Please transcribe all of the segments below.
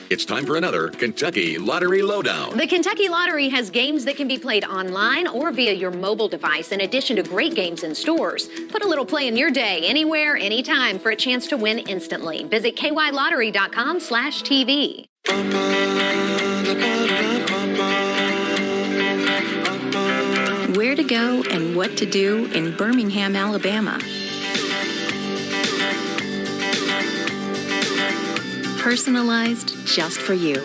It's time for another Kentucky Lottery Lowdown. The Kentucky Lottery has games that can be played online or via your mobile device, in addition to great games in stores. Put a little play in your day, anywhere, anytime, for a chance to win instantly. Visit kylottery.com/TV. Where to go and what to do in Birmingham, Alabama. Personalized just for you.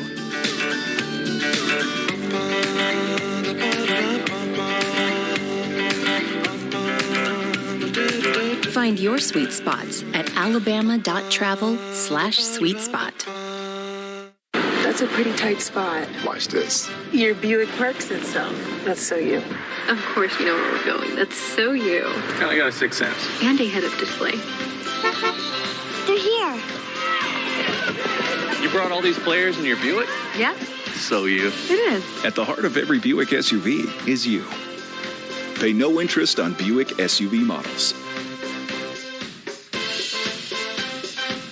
Find your sweet spots at alabama.travel/sweetspot. That's a pretty tight spot. Watch this. Your Buick parks itself. That's so you. Of course you know where we're going. That's so you. Kind of got a sixth sense. And a head-up display. They're here. You brought all these players in your Buick? Yeah. So you. It is. At the heart of every Buick SUV is you. Pay no interest on Buick SUV models.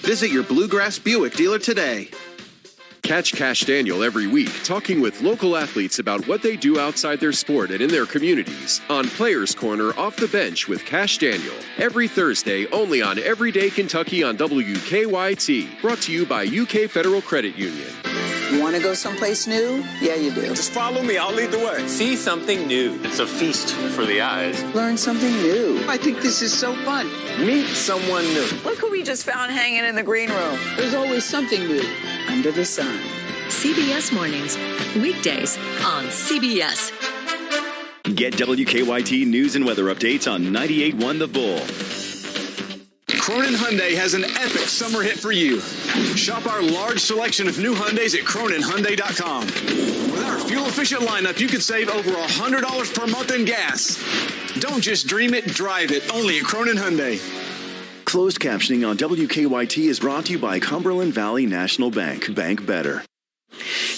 Visit your Bluegrass Buick dealer today. Catch Cash Daniel every week talking with local athletes about what they do outside their sport and in their communities on Players Corner Off the Bench with Cash Daniel. Every Thursday only on Everyday Kentucky on WKYT. Brought to you by UK Federal Credit Union. Want to go someplace new? Yeah, you do. Just follow me. I'll lead the way. See something new. It's a feast for the eyes. Learn something new. I think this is so fun. Meet someone new. Look who we just found hanging in the green room. There's always something new under the sun. CBS Mornings, weekdays on CBS. Get WKYT news and weather updates on 98.1 The Bull. Cronin Hyundai has an epic summer hit for you. Shop our large selection of new Hyundais at CroninHyundai.com. With our fuel-efficient lineup, you could save over $100 per month in gas. Don't just dream it, drive it. Only at Cronin Hyundai. Closed captioning on WKYT is brought to you by Cumberland Valley National Bank. Bank better.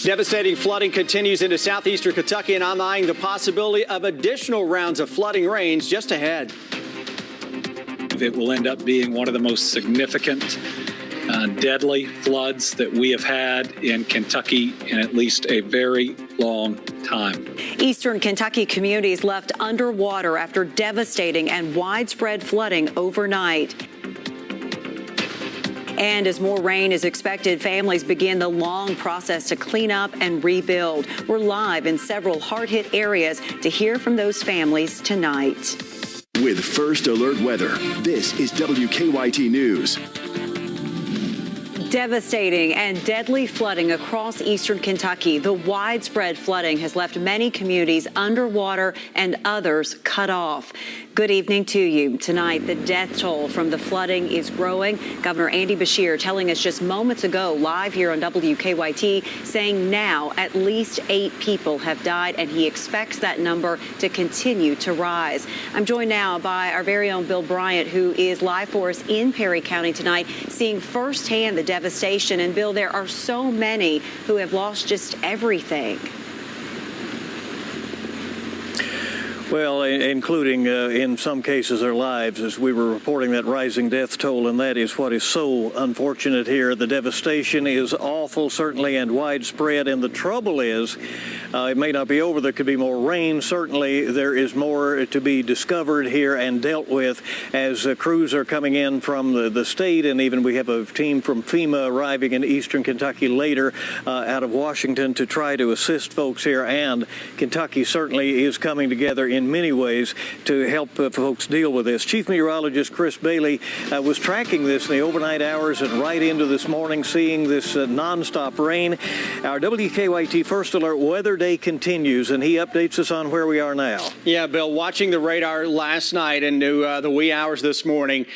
Devastating flooding continues into southeastern Kentucky, and I'm eyeing the possibility of additional rounds of flooding rains just ahead. It will end up being one of the most significant, deadly floods that we have had in Kentucky in at least a very long time. Eastern Kentucky communities left underwater after devastating and widespread flooding overnight. And as more rain is expected, families begin the long process to clean up and rebuild. We're live in several hard-hit areas to hear from those families tonight. With First Alert Weather, this is WKYT News. Devastating and deadly flooding across eastern Kentucky. The widespread flooding has left many communities underwater and others cut off. Good evening to you. Tonight, the death toll from the flooding is growing. Governor Andy Beshear telling us just moments ago, live here on WKYT, saying now at least 8 people have died, and he expects that number to continue to rise. I'm joined now by our very own Bill Bryant, who is live for us in Perry County tonight, seeing firsthand the devastation. And Bill, there are so many who have lost just everything. Well, including in some cases their lives, as we were reporting that rising death toll, and that is what is so unfortunate here. The devastation is awful, certainly, and widespread, and the trouble is it may not be over. There could be more rain. Certainly, there is more to be discovered here and dealt with as crews are coming in from the state, and even we have a team from FEMA arriving in eastern Kentucky later out of Washington to try to assist folks here, and Kentucky certainly is coming together in many ways to help folks deal with this. Chief Meteorologist Chris Bailey was tracking this in the overnight hours and right into this morning, seeing this nonstop rain. Our WKYT First Alert Weather Day continues, and he updates us on where we are now. Yeah, Bill, watching the radar last night into the wee hours this morning,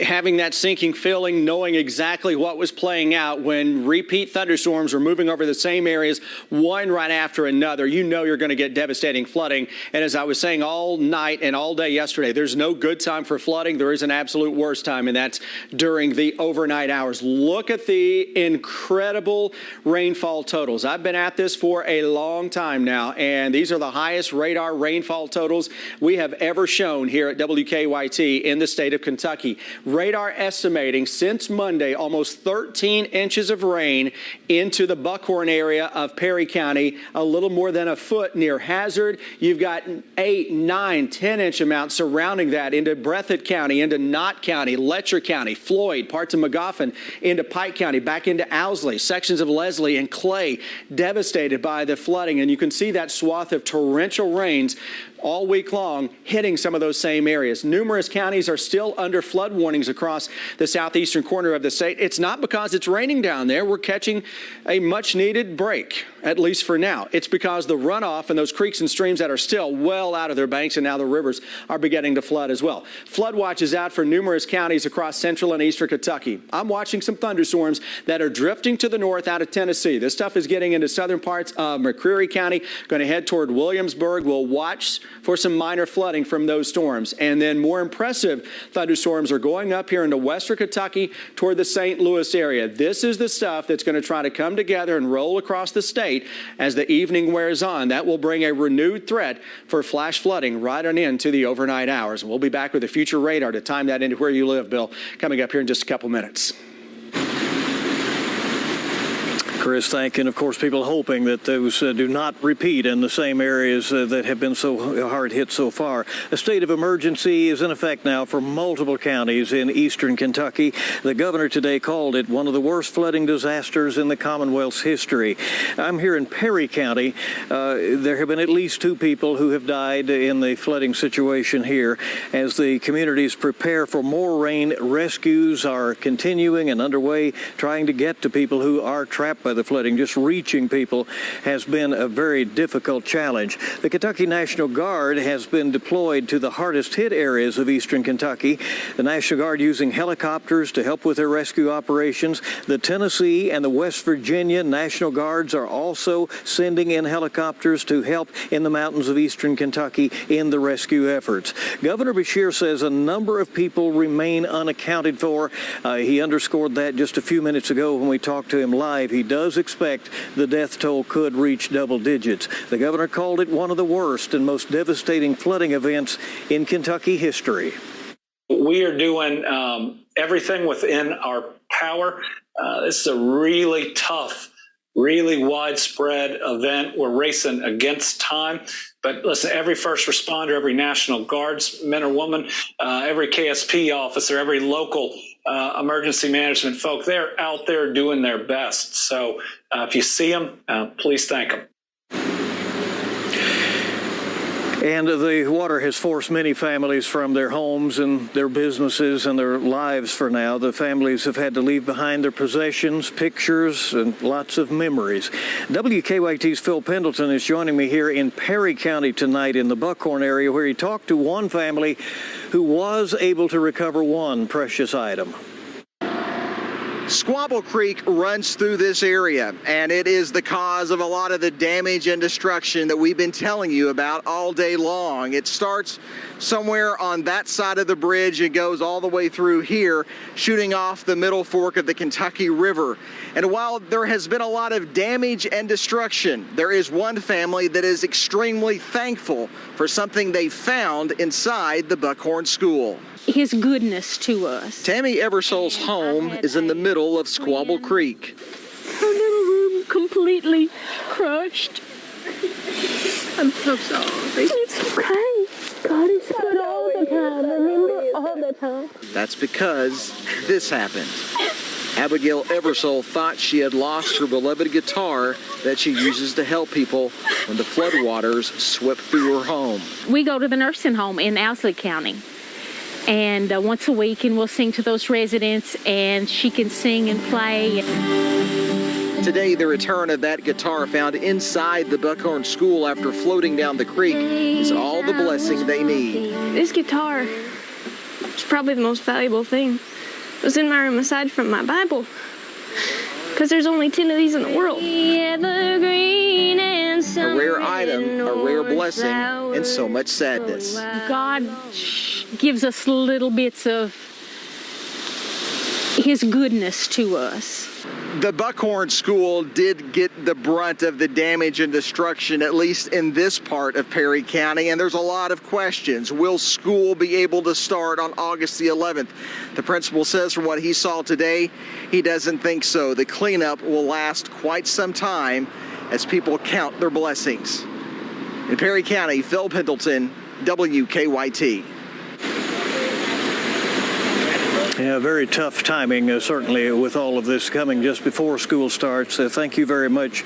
having that sinking feeling, knowing exactly what was playing out when repeat thunderstorms were moving over the same areas, one right after another. You know you're going to get devastating flooding. And as I was saying all night and all day yesterday, there's no good time for flooding. There is an absolute worst time, and that's during the overnight hours. Look at the incredible rainfall totals. I've been at this for a long time now, and these are the highest radar rainfall totals we have ever shown here at WKYT in the state of Kentucky. Radar estimating since Monday almost 13 inches of rain into the Buckhorn area of Perry County, a little more than a foot near Hazard. You've got 8, 9, 10-inch amounts surrounding that into Breathitt County, into Knott County, Letcher County, Floyd, parts of Magoffin, into Pike County, back into Owsley, sections of Leslie and Clay devastated by the flooding. And you can see that swath of torrential rains all week long hitting some of those same areas. Numerous counties are still under flood warnings across the southeastern corner of the state. It's not because it's raining down there. We're catching a much needed break, at least for now. It's because the runoff and those creeks and streams that are still well out of their banks, and now the rivers are beginning to flood as well. Flood watch is out for numerous counties across central and eastern Kentucky. I'm watching some thunderstorms that are drifting to the north out of Tennessee. This stuff is getting into southern parts of McCreary County, going to head toward Williamsburg. We'll watch for some minor flooding from those storms. And then more impressive thunderstorms are going up here into western Kentucky toward the St. Louis area. This is the stuff that's going to try to come together and roll across the state as the evening wears on. That will bring a renewed threat for flash flooding right on into the overnight hours. And we'll be back with a future radar to time that into where you live, Bill, coming up here in just a couple minutes. Chris, thank you. And, of course, people hoping that those do not repeat in the same areas that have been so hard hit so far. A state of emergency is in effect now for multiple counties in eastern Kentucky. The governor today called it one of the worst flooding disasters in the Commonwealth's history. I'm here in Perry County. There have been at least 2 people who have died in the flooding situation here. As the communities prepare for more rain, rescues are continuing and underway, trying to get to people who are trapped by the flooding. Just reaching people has been a very difficult challenge. The Kentucky National Guard has been deployed to the hardest hit areas of eastern Kentucky. The National Guard using helicopters to help with their rescue operations. The Tennessee and the West Virginia National Guards are also sending in helicopters to help in the mountains of eastern Kentucky in the rescue efforts. Governor Beshear says a number of people remain unaccounted for. He underscored that just a few minutes ago when we talked to him live. He does expect the death toll could reach double digits. The governor called it one of the worst and most devastating flooding events in Kentucky history. We are doing everything within our power. This is a really tough, really widespread event. We're racing against time. But listen, every first responder, every National Guardsman or woman, every KSP officer, every local emergency management folk, they're out there doing their best. So if you see them, please thank them. And the water has forced many families from their homes and their businesses and their lives for now. The families have had to leave behind their possessions, pictures, and lots of memories. WKYT's Phil Pendleton is joining me here in Perry County tonight in the Buckhorn area, where he talked to one family who was able to recover one precious item. Squabble Creek runs through this area, and it is the cause of a lot of the damage and destruction that we've been telling you about all day long. It starts somewhere on that side of the bridge and goes all the way through here, shooting off the middle fork of the Kentucky River. And while there has been a lot of damage and destruction, there is one family that is extremely thankful for something they found inside the Buckhorn School. His goodness to us. Tammy Eversole's home is in the middle of Squabble Creek. Her little room completely crushed. I'm so sorry. It's okay. God is good all the time. Remember, all the time. That's because this happened. Abigail Eversole thought she had lost her beloved guitar that she uses to help people when the floodwaters swept through her home. We go to the nursing home in Owsley County. And once a week, and we'll sing to those residents, and she can sing and play. Today, the return of that guitar found inside the Buckhorn School after floating down the creek is all the blessing they need. This guitar is probably the most valuable thing. It was in my room aside from my Bible, because there's only 10 of these in the world. A rare item, a rare blessing, and so much sadness. God gives us little bits of his goodness to us. The Buckhorn School did get the brunt of the damage and destruction, at least in this part of Perry County, and there's a lot of questions. Will school be able to start on August the 11th? The principal says from what he saw today, he doesn't think so. The cleanup will last quite some time as people count their blessings. In Perry County, Phil Pendleton, WKYT. Yeah, very tough timing, certainly, with all of this coming just before school starts. Thank you very much.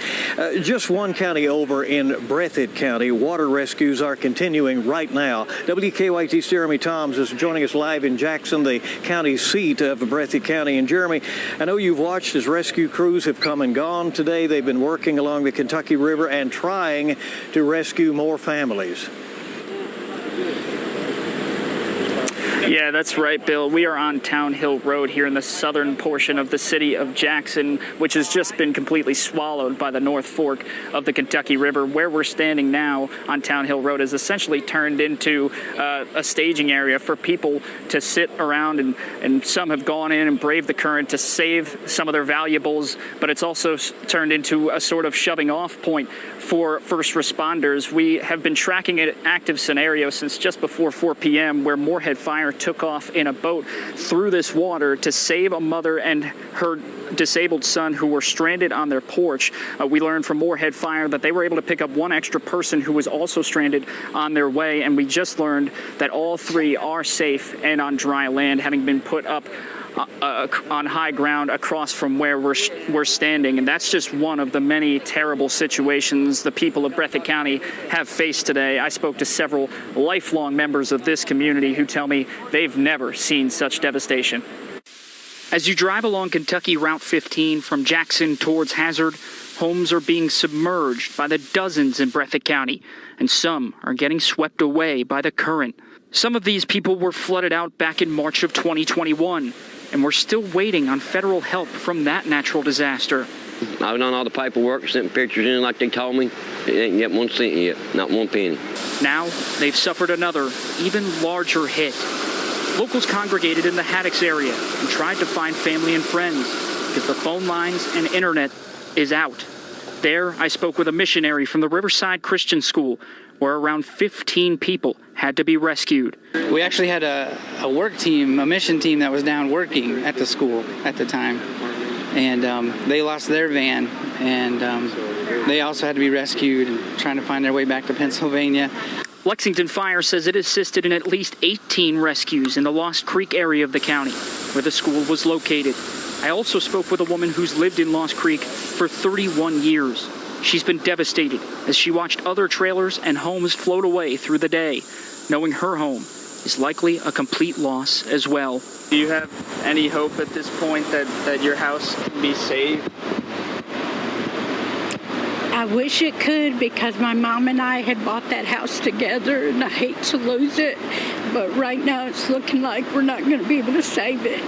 Just one county over in Breathitt County, water rescues are continuing right now. WKYT's Jeremy Toms is joining us live in Jackson, the county seat of Breathitt County. And Jeremy, I know you've watched as rescue crews have come and gone today. They've been working along the Kentucky River and trying to rescue more families. Yeah, that's right, Bill. We are on Town Hill Road here in the southern portion of the city of Jackson, which has just been completely swallowed by the North Fork of the Kentucky River. Where we're standing now on Town Hill Road is essentially turned into a staging area for people to sit around, and some have gone in and braved the current to save some of their valuables, but it's also turned into a sort of shoving off point for first responders. We have been tracking an active scenario since just before 4 p.m. where Moorhead Fire took off in a boat through this water to save a mother and her disabled son who were stranded on their porch. We learned from Moorhead Fire that they were able to pick up one extra person who was also stranded on their way, and we just learned that all three are safe and on dry land, having been put up on high ground across from where we're standing. And that's just one of the many terrible situations the people of Breathitt County have faced today. I spoke to several lifelong members of this community who tell me they've never seen such devastation. As you drive along Kentucky Route 15 from Jackson towards Hazard, homes are being submerged by the dozens in Breathitt County, and some are getting swept away by the current. Some of these people were flooded out back in March of 2021, and we're still waiting on federal help from that natural disaster. I've done all the paperwork, sent pictures in like they told me. They ain't get 1 cent yet, not 1 penny. Now they've suffered another, even larger hit. Locals congregated in the Haddocks area and tried to find family and friends because the phone lines and internet is out. There, I spoke with a missionary from the Riverside Christian School, where around 15 people had to be rescued. We actually had a work team, a mission team that was down working at the school at the time. And they lost their van, and they also had to be rescued and trying to find their way back to Pennsylvania. Lexington Fire says it assisted in at least 18 rescues in the Lost Creek area of the county, where the school was located. I also spoke with a woman who's lived in Lost Creek for 31 years. She's been devastated as she watched other trailers and homes float away through the day, knowing her home is likely a complete loss as well. Do you have any hope at this point that your house can be saved? I wish it could, because my mom and I had bought that house together, and I hate to lose it. But right now it's looking like we're not going to be able to save it.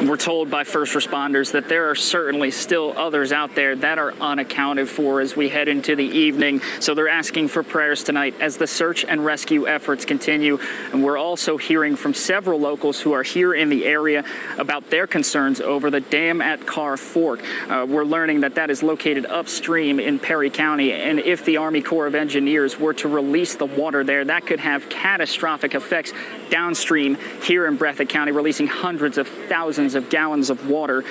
We're told by first responders that there are certainly still others out there that are unaccounted for as we head into the evening. So they're asking for prayers tonight as the search and rescue efforts continue. And we're also hearing from several locals who are here in the area about their concerns over the dam at Carr Fork. We're learning that that is located upstream in Perry County. And if the Army Corps of Engineers were to release the water there, that could have catastrophic effects downstream here in Breathitt County, releasing hundreds of thousands of gallons of water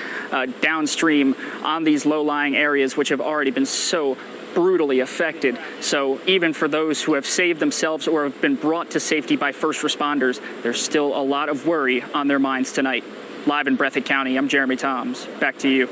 downstream on these low-lying areas, which have already been so brutally affected. So even for those who have saved themselves or have been brought to safety by first responders, there's still a lot of worry on their minds tonight. Live in Breathitt County, I'm Jeremy Toms. Back to you.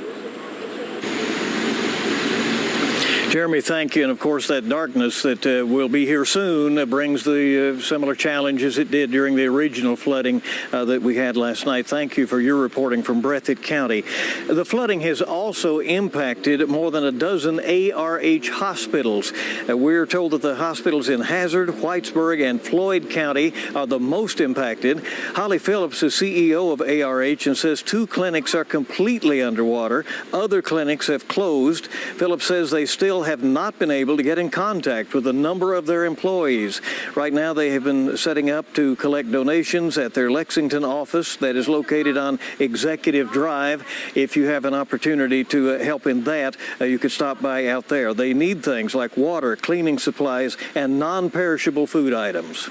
Jeremy, thank you. And, of course, that darkness that will be here soon brings the similar challenges it did during the original flooding that we had last night. Thank you for your reporting from Breathitt County. The flooding has also impacted more than a dozen ARH hospitals. We're told that the hospitals in Hazard, Whitesburg, and Floyd County are the most impacted. Holly Phillips is CEO of ARH and says 2 clinics are completely underwater. Other clinics have closed. Phillips says they still have not been able to get in contact with a number of their employees. Right now, they have been setting up to collect donations at their Lexington office that is located on Executive Drive. If you have an opportunity to help in that, you could stop by out there. They need things like water, cleaning supplies, and non-perishable food items.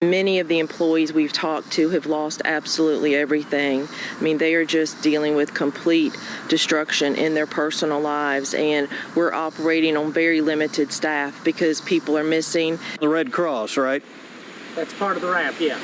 Many of the employees we've talked to have lost absolutely everything. I mean, they are just dealing with complete destruction in their personal lives, and we're operating on very limited staff because people are missing. The Red Cross, right? That's part of the wrap, yeah.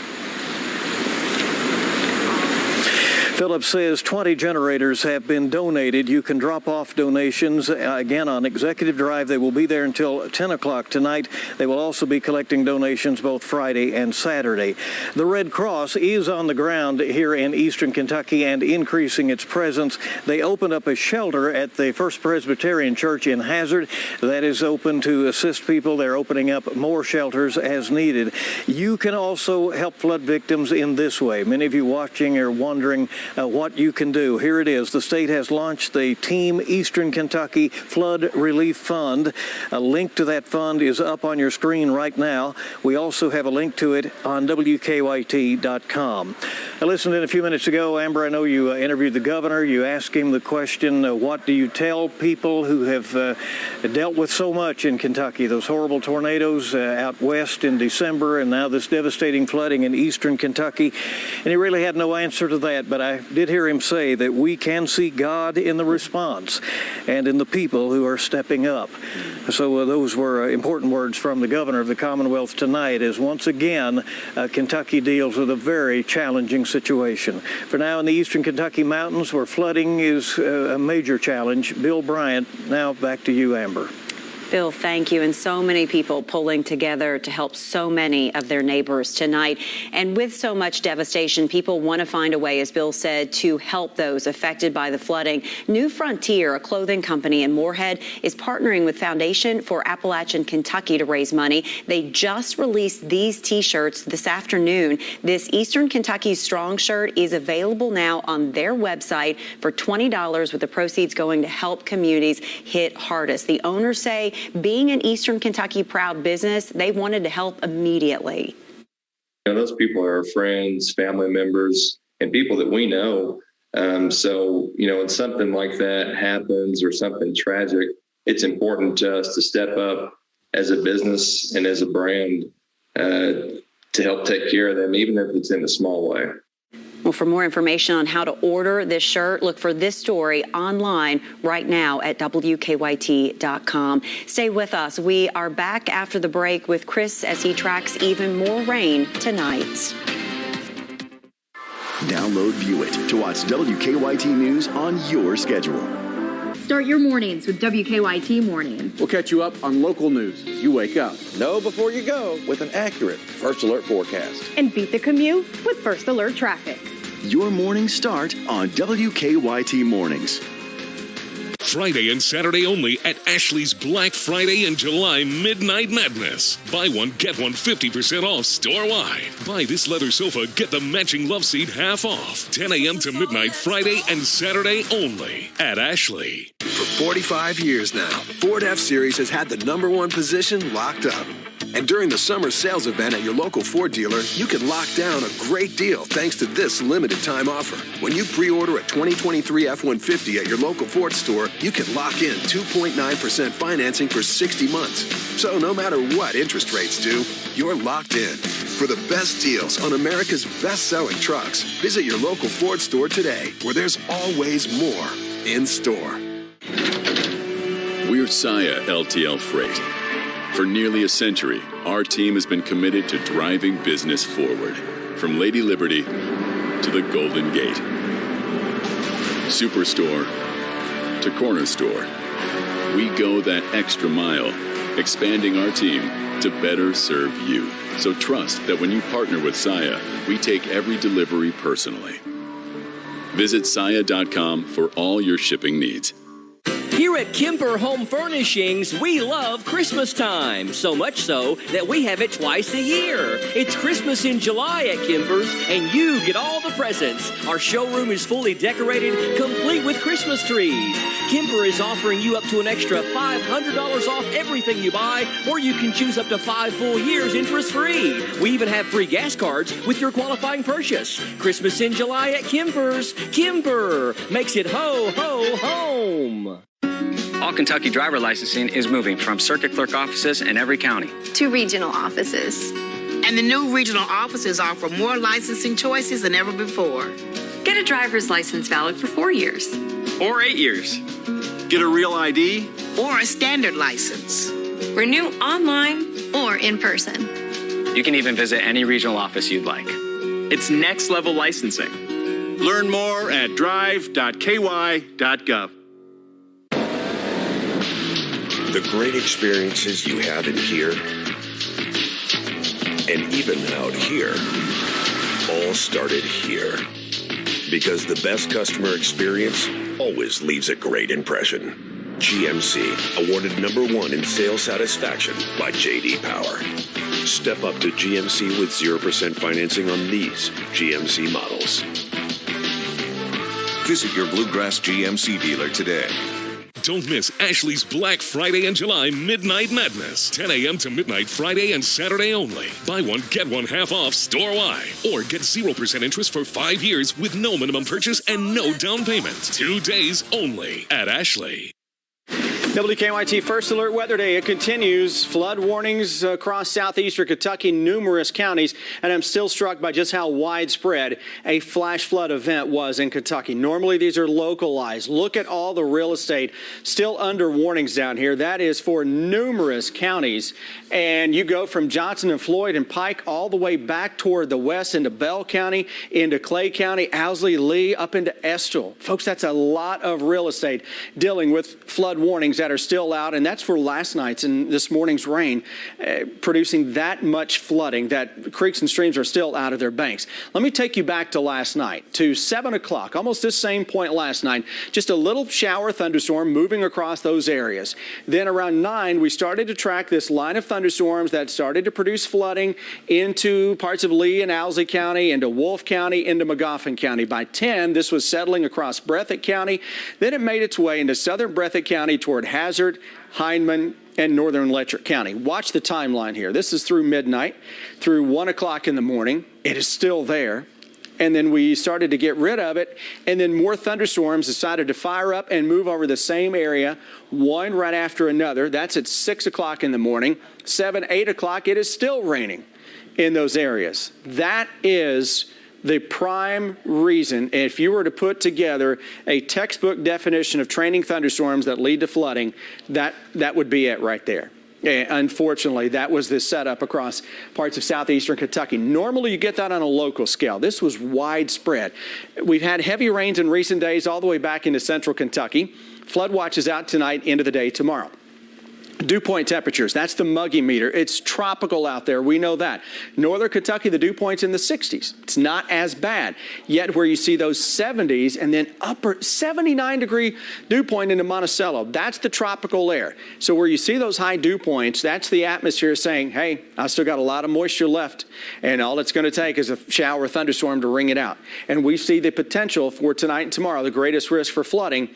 Phillips says 20 generators have been donated. You can drop off donations again on Executive Drive. They will be there until 10 o'clock tonight. They will also be collecting donations both Friday and Saturday. The Red Cross is on the ground here in eastern Kentucky and increasing its presence. They opened up a shelter at the First Presbyterian Church in Hazard that is open to assist people. They're opening up more shelters as needed. You can also help flood victims in this way. Many of you watching are wondering what you can do. Here it is. The state has launched the Team Eastern Kentucky Flood Relief Fund. A link to that fund is up on your screen right now. We also have a link to it on WKYT.com. I listened in a few minutes ago. Amber, I know you interviewed the governor. You asked him the question, what do you tell people who have dealt with so much in Kentucky, those horrible tornadoes out west in December, and now this devastating flooding in eastern Kentucky? And he really had no answer to that, but I did hear him say that we can see God in the response and in the people who are stepping up. So those were important words from the governor of the Commonwealth tonight, as once again Kentucky deals with a very challenging situation. For now, in the eastern Kentucky mountains, where flooding is a major challenge, Bill Bryant, now back to you, Amber. Bill, thank you. And so many people pulling together to help so many of their neighbors tonight. And with so much devastation, people want to find a way, as Bill said, to help those affected by the flooding. New Frontier, a clothing company in Moorhead, is partnering with Foundation for Appalachian Kentucky to raise money. They just released these T-shirts this afternoon. This Eastern Kentucky Strong shirt is available now on their website for $20, with the proceeds going to help communities hit hardest. The owners say, being an Eastern Kentucky proud business, they wanted to help immediately. You know, those people are friends, family members, and people that we know. So, you know, when something like that happens or something tragic, it's important to us to step up as a business and as a brand to help take care of them, even if it's in a small way. Well, for more information on how to order this shirt, look for this story online right now at WKYT.com. Stay with us. We are back after the break with Chris as he tracks even more rain tonight. Download View It to watch WKYT News on your schedule. Start your mornings with WKYT Mornings. We'll catch you up on local news as you wake up. Know before you go with an accurate First Alert forecast. And beat the commute with First Alert traffic. Your mornings start on WKYT Mornings. Friday and Saturday only at Ashley's Black Friday and July Midnight Madness. Buy one, get one 50% off store-wide. Buy this leather sofa, get the matching love seat half off. 10 a.m. to midnight Friday and Saturday only at Ashley. For 45 years now, Ford F-Series has had the #1 position locked up. And during the summer sales event at your local Ford dealer, you can lock down a great deal thanks to this limited time offer. When you pre-order a 2023 F-150 at your local Ford store, you can lock in 2.9% financing for 60 months. So no matter what interest rates do, you're locked in. For the best deals on America's best-selling trucks, visit your local Ford store today, where there's always more in store. We're Saia LTL Freight. For nearly a century, our team has been committed to driving business forward, from Lady Liberty to the Golden Gate, Superstore to Corner Store. We go that extra mile, expanding our team to better serve you. So trust that when you partner with Saia, we take every delivery personally. Visit Saia.com for all your shipping needs. Here Here at Kemper Home Furnishings, we love Christmas time. So much so that we have it twice a year. It's Christmas in July at Kemper's, and you get all the presents. Our showroom is fully decorated, complete with Christmas trees. Kemper is offering you up to an extra $500 off everything you buy, or you can choose up to 5 full years interest-free. We even have free gas cards with your qualifying purchase. Christmas in July at Kemper's. Kemper makes it ho, ho, home. All Kentucky driver licensing is moving from circuit clerk offices in every county to regional offices. And the new regional offices offer more licensing choices than ever before. Get a driver's license valid for 4 years. Or 8 years. Get a real ID. Or a standard license. Renew online or in person. You can even visit any regional office you'd like. It's next level licensing. Learn more at drive.ky.gov. The great experiences you have in here and even out here all started here. Because the best customer experience always leaves a great impression. GMC, awarded #1 in sales satisfaction by J.D. Power. Step up to GMC with 0% financing on these GMC models. Visit your Bluegrass GMC dealer today. Don't miss Ashley's Black Friday and July Midnight Madness. 10 a.m. to midnight Friday and Saturday only. Buy one, get one half off store-wide. Or get 0% interest for 5 years with no minimum purchase and no down payment. 2 days only at Ashley. WKYT First Alert Weather Day. It continues. Flood warnings across southeastern Kentucky, numerous counties, and I'm still struck by just how widespread a flash flood event was in Kentucky. Normally, these are localized. Look at all the real estate still under warnings down here. That is for numerous counties. And you go from Johnson and Floyd and Pike all the way back toward the west into Bell County, into Clay County, Owsley, Lee, up into Estill. Folks, that's a lot of real estate dealing with flood warnings that are still out, and that's for last night's and this morning's rain, producing that much flooding that creeks and streams are still out of their banks. Let me take you back to last night, to 7 o'clock, almost this same point last night, just a little shower thunderstorm moving across those areas. Then around 9, we started to track this line of thunderstorms that started to produce flooding into parts of Lee and Owsley County, into Wolfe County, into Magoffin County. By 10, this was settling across Breathitt County. Then it made its way into southern Breathitt County toward Hazard, Hindman, and northern Letcher County. Watch the timeline here. This is through midnight, through 1 o'clock in the morning. It is still there. And then we started to get rid of it. And then more thunderstorms decided to fire up and move over the same area, one right after another. That's at 6 o'clock in the morning. 7, 8 o'clock, it is still raining in those areas. That is the prime reason, if you were to put together a textbook definition of training thunderstorms that lead to flooding, that would be it right there. And unfortunately, that was the setup across parts of southeastern Kentucky. Normally, you get that on a local scale. This was widespread. We've had heavy rains in recent days all the way back into central Kentucky. Flood watch is out tonight, into the day tomorrow. Dew point temperatures, that's the muggy meter. It's tropical out there. We know that. Northern Kentucky, the dew point's in the 60s. It's not as bad. Yet where you see those 70s and then upper 79-degree dew point into Monticello, that's the tropical air. So where you see those high dew points, that's the atmosphere saying, hey, I still got a lot of moisture left. And all it's going to take is a shower or thunderstorm to wring it out. And we see the potential for tonight and tomorrow, the greatest risk for flooding,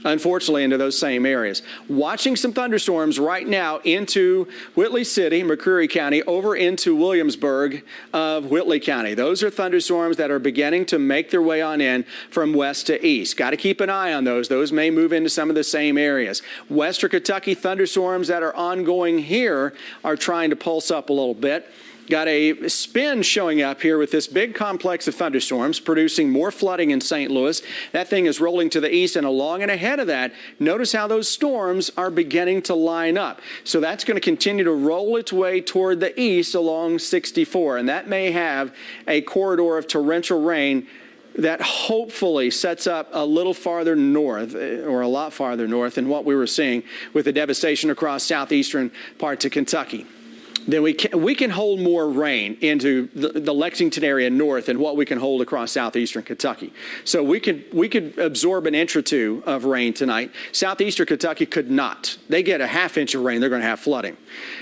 unfortunately, into those same areas. Watching some thunderstorms right now into Whitley City, McCreary County, over into Williamsburg of Whitley County. Those are thunderstorms that are beginning to make their way on in from west to east. Got to keep an eye on those. Those may move into some of the same areas. Western Kentucky thunderstorms that are ongoing here are trying to pulse up a little bit. Got a spin showing up here with this big complex of thunderstorms producing more flooding in St. Louis. That thing is rolling to the east and along and ahead of that. Notice how those storms are beginning to line up. So that's going to continue to roll its way toward the east along 64. And that may have a corridor of torrential rain that hopefully sets up a little farther north, or a lot farther north than what we were seeing with the devastation across southeastern parts of Kentucky. then we can hold more rain into the Lexington area north than what we can hold across southeastern Kentucky. So we could absorb an inch or two of rain tonight. Southeastern Kentucky could not. They get a half inch of rain, they're going to have flooding.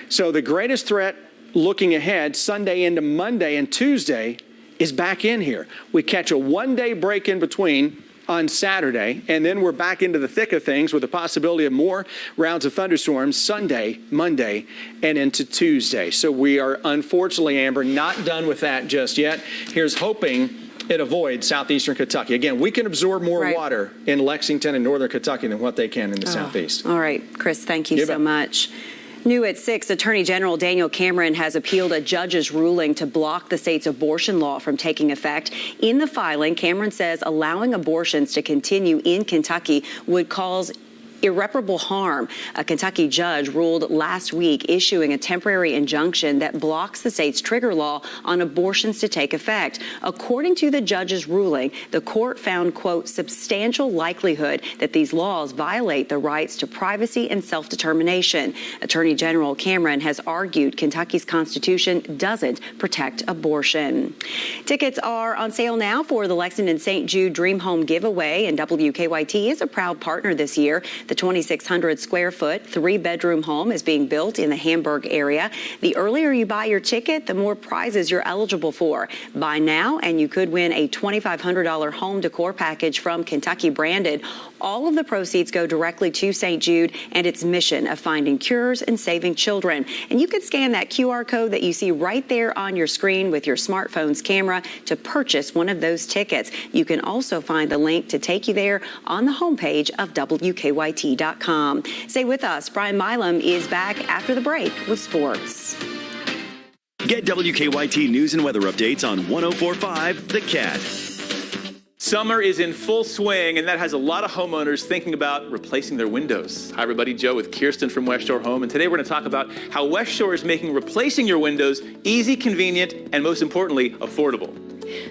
So the greatest threat looking ahead Sunday into Monday and Tuesday is back in here. We catch a one-day break in between on Saturday, and then we're back into the thick of things with the possibility of more rounds of thunderstorms Sunday, Monday, and into Tuesday. So we are, unfortunately, Amber, not done with that just yet. Here's hoping it avoids southeastern Kentucky. Again, we can absorb more water in Lexington and northern Kentucky than what they can in the southeast. All right, Chris, thank you so much. New at 6, Attorney General Daniel Cameron has appealed a judge's ruling to block the state's abortion law from taking effect. In the filing, Cameron says allowing abortions to continue in Kentucky would cause irreparable harm. A Kentucky judge ruled last week, issuing a temporary injunction that blocks the state's trigger law on abortions to take effect. According to the judge's ruling, the court found, quote, substantial likelihood that these laws violate the rights to privacy and self-determination. Attorney General Cameron has argued Kentucky's constitution doesn't protect abortion. Tickets are on sale now for the Lexington St. Jude Dream Home giveaway, and WKYT is a proud partner this year. The 2,600 square foot, 3-bedroom home is being built in the Hamburg area. The earlier you buy your ticket, the more prizes you're eligible for. Buy now and you could win a $2,500 home decor package from Kentucky Branded. All of the proceeds go directly to St. Jude and its mission of finding cures and saving children. And you could scan that QR code that you see right there on your screen with your smartphone's camera to purchase one of those tickets. You can also find the link to take you there on the homepage of WKYT.com. Stay with us. Brian Milam is back after the break with sports. Get WKYT news and weather updates on 104.5 The Cat. Summer is in full swing, and that has a lot of homeowners thinking about replacing their windows. Hi, everybody. Joe with Kirsten from West Shore Home, and today we're going to talk about how West Shore is making replacing your windows easy, convenient, and most importantly, affordable.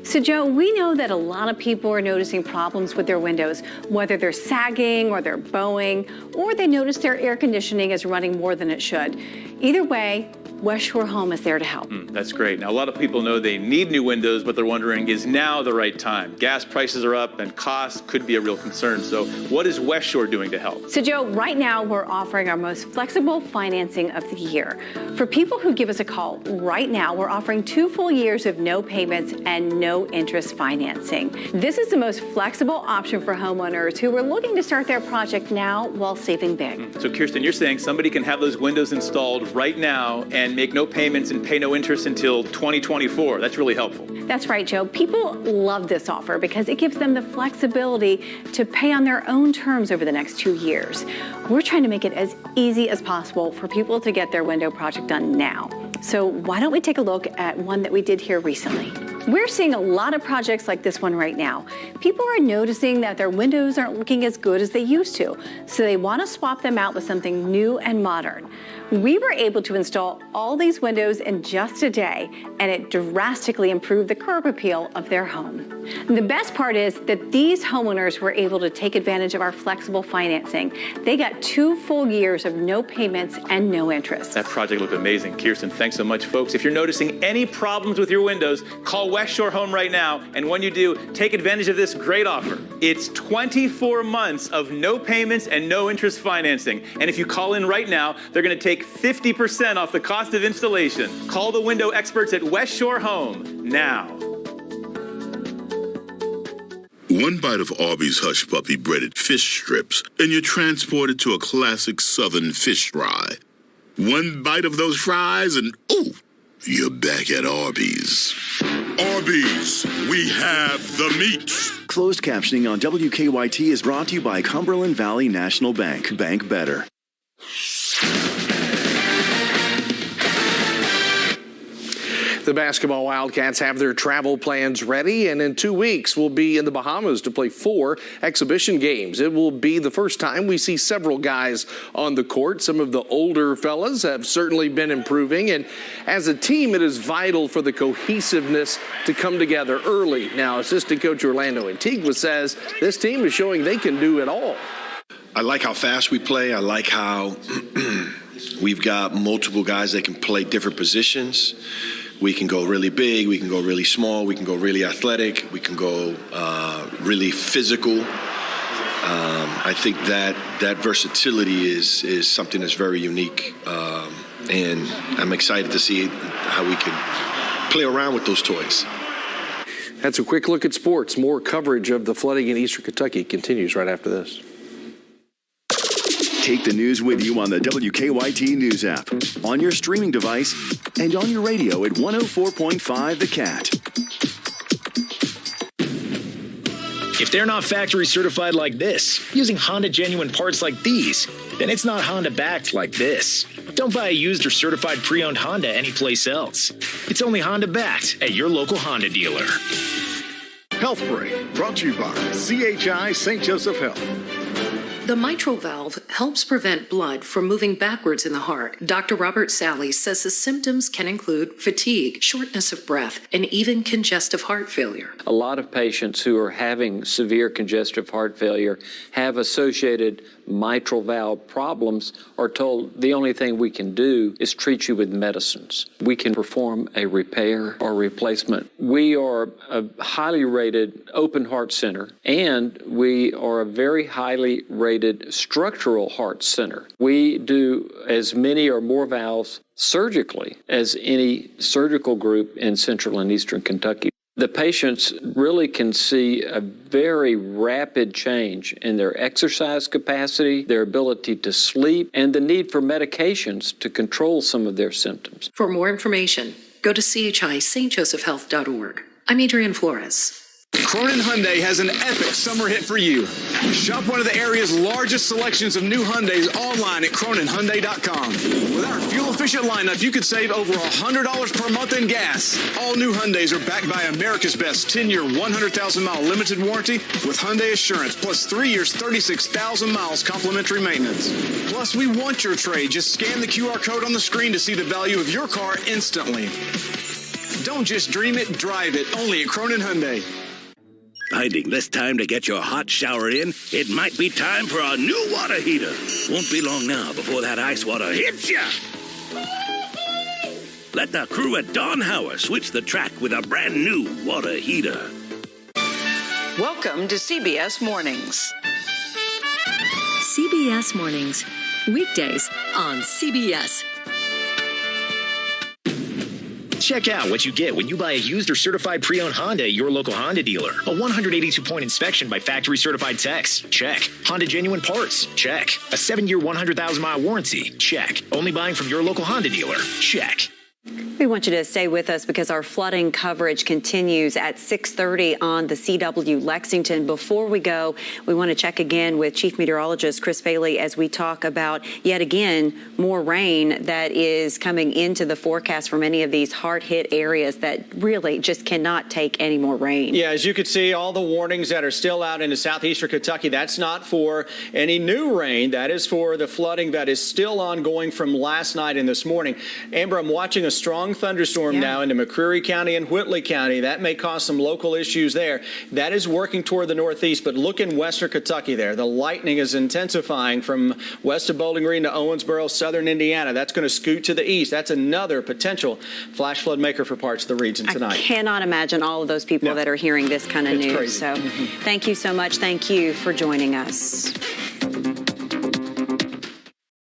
So, Joe, we know that a lot of people are noticing problems with their windows, whether they're sagging or they're bowing, or they notice their air conditioning is running more than it should. Either way, West Shore Home is there to help. That's great. Now, a lot of people know they need new windows, but they're wondering, is now the right time? Gas prices are up and costs could be a real concern. So what is West Shore doing to help? So, Joe, right now we're offering our most flexible financing of the year. For people who give us a call right now, we're offering 2 full years of no payments and no interest financing. This is the most flexible option for homeowners who are looking to start their project now while saving big. So, Kirsten, you're saying somebody can have those windows installed right now and make no payments and pay no interest until 2024. That's really helpful. That's right, Joe. People love this offer because it gives them the flexibility to pay on their own terms over the next 2 years. We're trying to make it as easy as possible for people to get their window project done now. So why don't we take a look at one that we did here recently? We're seeing a lot of projects like this one right now. People are noticing that their windows aren't looking as good as they used to, so they want to swap them out with something new and modern. We were able to install all these windows in just a day, and it drastically improved the curb appeal of their home. The best part is that these homeowners were able to take advantage of our flexible financing. They got 2 full years of no payments and no interest. That project looked amazing. Kirsten, thanks so much, folks. If you're noticing any problems with your windows, call West Shore Home right now, and when you do, take advantage of this great offer. It's 24 months of no payments and no interest financing, and if you call in right now, they're going to take 50% off the cost of installation. Call the window experts at West Shore Home now. One bite of Arby's Hush Puppy breaded fish strips, and you're transported to a classic Southern fish fry. One bite of those fries, and ooh, you're back at Arby's. Arby's, we have the meat. Closed captioning on WKYT is brought to you by Cumberland Valley National Bank. Bank better. The basketball Wildcats have their travel plans ready, and in 2 weeks will be in the Bahamas to play 4 exhibition games. It will be the first time we see several guys on the court. Some of the older fellas have certainly been improving, and as a team, it is vital for the cohesiveness to come together early. Now, assistant coach Orlando Antigua says this team is showing they can do it all. I like how fast we play. I like how we've got multiple guys that can play different positions. We can go really big. We can go really small. We can go really athletic. We can go really physical. I think that versatility is something that's very unique. And I'm excited to see how we can play around with those toys. That's a quick look at sports. More coverage of the flooding in eastern Kentucky continues right after this. Take the news with you on the WKYT News app, on your streaming device, and on your radio at 104.5 The Cat. If they're not factory certified like this, using Honda genuine parts like these, then it's not Honda backed like this. Don't buy a used or certified pre-owned Honda anyplace else. It's only Honda backed at your local Honda dealer. Health Break, brought to you by CHI St. Joseph Health. The mitral valve helps prevent blood from moving backwards in the heart. Dr. Robert Sally says the symptoms can include fatigue, shortness of breath, and even congestive heart failure. A lot of patients who are having severe congestive heart failure have associated mitral valve problems are told the only thing we can do is treat you with medicines. We can perform a repair or replacement. We are a highly rated open heart center, and we are a very highly rated structural heart center. We do as many or more valves surgically as any surgical group in central and eastern Kentucky. The patients really can see a very rapid change in their exercise capacity, their ability to sleep, and the need for medications to control some of their symptoms. For more information, go to chistjosephhealth.org. I'm Adrienne Flores. Cronin Hyundai has an epic summer hit for you. Shop one of the area's largest selections of new Hyundais online at CroninHyundai.com. With our fuel-efficient lineup, you could save over $100 per month in gas. All new Hyundais are backed by America's best 10-year, 100,000-mile limited warranty with Hyundai Assurance, plus 3 years, 36,000 miles complimentary maintenance. Plus, we want your trade. Just scan the QR code on the screen to see the value of your car instantly. Don't just dream it, drive it. Only at Cronin Hyundai. Finding less time to get your hot shower in? It might be time for a new water heater. Won't be long now before that ice water hits ya. Let the crew at Don Hauer switch the track with a brand new water heater. Welcome to CBS Mornings. CBS Mornings, weekdays on CBS. Check out what you get when you buy a used or certified pre-owned Honda at your local Honda dealer. A 182-point inspection by factory certified techs. Check. Honda genuine parts. Check. A 7-year, 100,000-mile warranty. Check. Only buying from your local Honda dealer. Check. We want you to stay with us because our flooding coverage continues at 6:30 on the CW Lexington. Before we go, we want to check again with Chief Meteorologist Chris Bailey as we talk about, yet again, more rain that is coming into the forecast for many of these hard-hit areas that really just cannot take any more rain. Yeah, as you can see, all the warnings that are still out into southeastern Kentucky, that's not for any new rain. That is for the flooding that is still ongoing from last night and this morning. Amber, I'm watching a strong thunderstorm now into McCreary County and Whitley County. That may cause some local issues there. That is working toward the northeast, but look in western Kentucky there. The lightning is intensifying from west of Bowling Green to Owensboro, southern Indiana. That's going to scoot to the east. That's another potential flash flood maker for parts of the region tonight. I cannot imagine all of those people that are hearing this kind of news. Crazy. So thank you so much. Thank you for joining us.